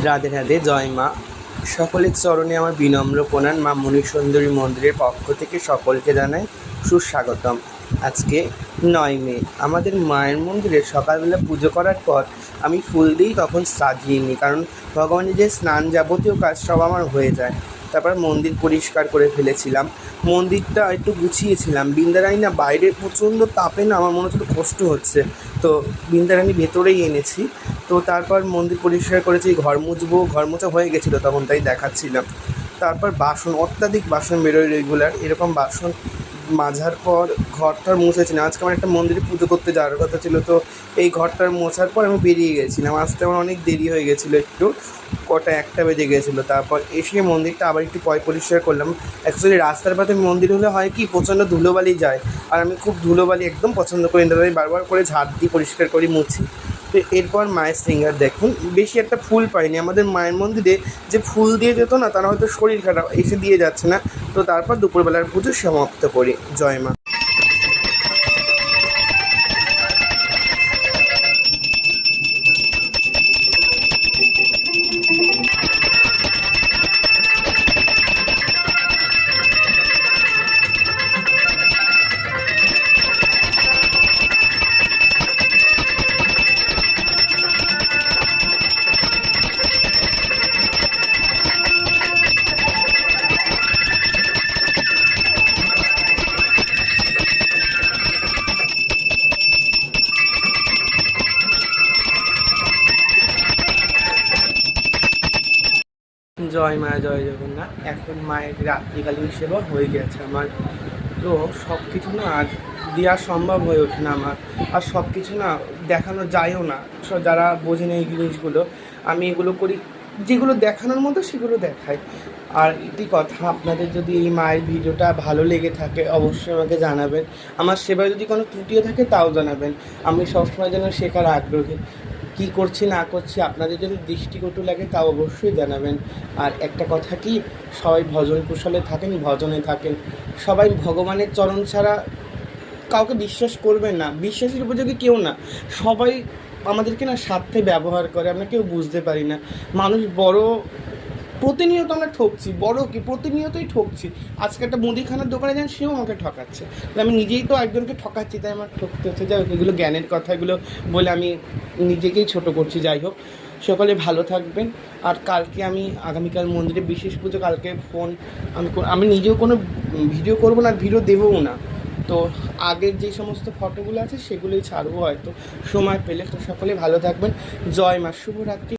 রাধে রাধে, জয় মা। সকলের চরণে আমার বিনম্র প্রণাম। মা মণিসুন্দরী মন্দিরের পক্ষ থেকে সকলকে জানাই সুস্বাগতম। আজকে 9 মে। আমাদের মায়ের মন্দিরে সকালবেলা পুজো করার পর আমি ফুল দিয়েই তখন সাজিয়ে নিই, কারণ ভগবানের যে স্নান যাবতীয় কাজ সব আমার হয়ে যায়। তারপর মন্দির পরিষ্কার করে ফেলেছিলাম, মন্দিরটা একটু গুছিয়েছিলাম। বৃন্দারানী না বাইরে প্রচণ্ড তাপে না আমার মনে হচ্ছিল কষ্ট হচ্ছে, তো বৃন্দারানী ভেতরেই এনেছি। তো তারপর মন্দির পরিষ্কার করেছি, ঘর মুছবো, ঘর মোছা হয়ে গেছিলো তখন, তাই দেখাচ্ছিলাম। তারপর বাসন, অত্যাধিক বাসন বেরোয় রেগুলার, এরকম বাসন মাজার পর ঘরটার মুছেছি না। আজকে আমার একটা মন্দিরে পুজো করতে যাওয়ার কথা ছিল, তো এই ঘরটার মোছার পর আমি বেরিয়ে গেছিলাম। আসতে আমার অনেক দেরি হয়ে গেছিলো, একটু 1টা বেজে গেছিলো। তারপর এসে মন্দিরটা আবার একটু পরিষ্কার করলাম। অ্যাকচুয়ালি রাস্তার পাশে মন্দির হলে হয় কি, প্রচণ্ড ধুলোবালি যায়, আর আমি খুব ধুলোবালি একদম পছন্দ করি না, তাই বারবার করে ঝাড় দিয়ে পরিষ্কার করি, মুছি। তো এরপর মায়ের সিঙ্গার দেখুন, বেশি একটা ফুল পাইনি। আমাদের মায়ের মন্দিরে যে ফুল দিয়ে যেত না, তারা হয়তো শরীর খারাপ, এসে দিয়ে যাচ্ছে না। তো তারপর দুপুরবেলার পুজো সমাপ্ত করি। জয় মা। জয় মা, জয় জগন্নাথ। এখন মায়ের রাত্রিকালীন সেবা হয়ে গেছে আমার, তো সব কিছু না আর দেওয়া সম্ভব হয়ে ওঠে না আমার, আর সব কিছু না দেখানো যায়ও না। যারা বোঝেন এই জিনিসগুলো, আমি এগুলো করি, যেগুলো দেখানোর মতো সেগুলো দেখাই। আর একটি কথা, আপনাদের যদি এই মায়ের ভিডিওটা ভালো লেগে থাকে অবশ্যই আমাকে জানাবেন। আমার সেবায় যদি কোনো ত্রুটিও থাকে তাও জানাবেন। আমি সবসময় যেন শেখার আগ্রহী, কী করছি না করছি আপনাদের যদি দৃষ্টিকটু লাগে তাও অবশ্যই জানাবেন। আর একটা কথা কি, সবাই ভজন কুশলে থাকেন, ভজনে থাকেন। সবাই ভগবানের চরণ ছাড়া কাউকে বিশ্বাস করবেন না, বিশ্বাসের উপযোগী কেউ না। সবাই আমাদেরকে না স্বার্থে ব্যবহার করে, আমরা কেউ বুঝতে পারি না। মানুষ বড়, প্রতিনিয়ত আমরা ঠকছি, বড় কি প্রতিনিয়তই ঠকছি। আজকে একটা মুদিখানার দোকানে যান, সেও আমাকে ঠকাচ্ছে, আমি নিজেই তো একজনকে ঠকাচ্ছি, তাই আমার ঠকতে হচ্ছে। যাই হোক, এগুলো জ্ঞানের কথা, এগুলো বলে আমি নিজেকেই ছোট করছি। যাই হোক, সকলে ভালো থাকবেন। আর কালকে আমি আগামীকাল মন্দিরে বিশেষ পুজো, কালকে ফোন আমি নিজেও কোনো ভিডিও করবো না, ভিডিও দেবও না। তো আগের যে সমস্ত ফটোগুলো আছে সেগুলোই ছাড়বো হয়তো সময় পেলে। তো সকলে ভালো থাকবেন। জয় মা, শুভরাত্রি।